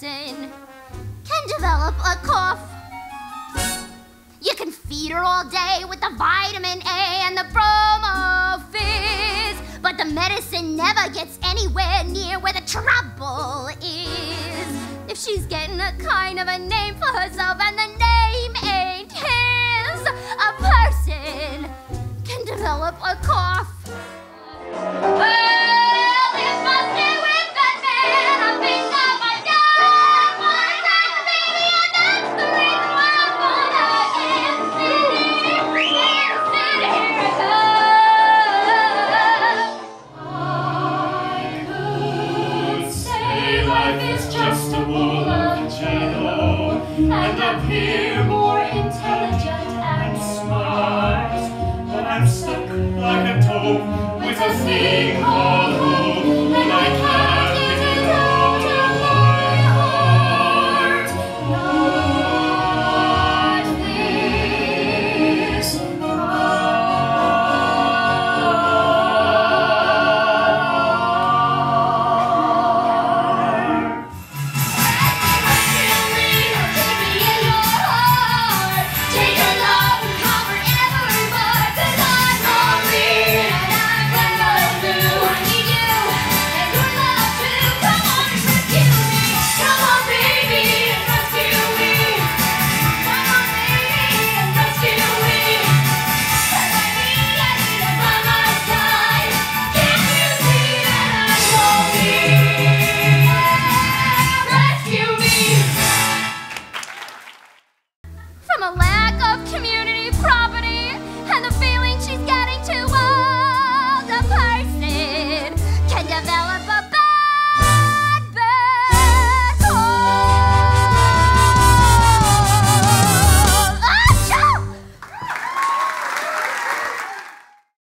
person can develop a cough. You can feed her all day with the vitamin A and the Bromo Fizz, but the medicine never gets anywhere near where the trouble is. If she's getting a kind of a name for herself and the name ain't his, a person can develop a cough. Well, this must be with that man. I think I might die. My baby, and that's the reason why I'm gonna sit here and go. I could say life is just a bowl of J-Lo and appear more intelligent and smart, but I'm stuck like a toad with a thing called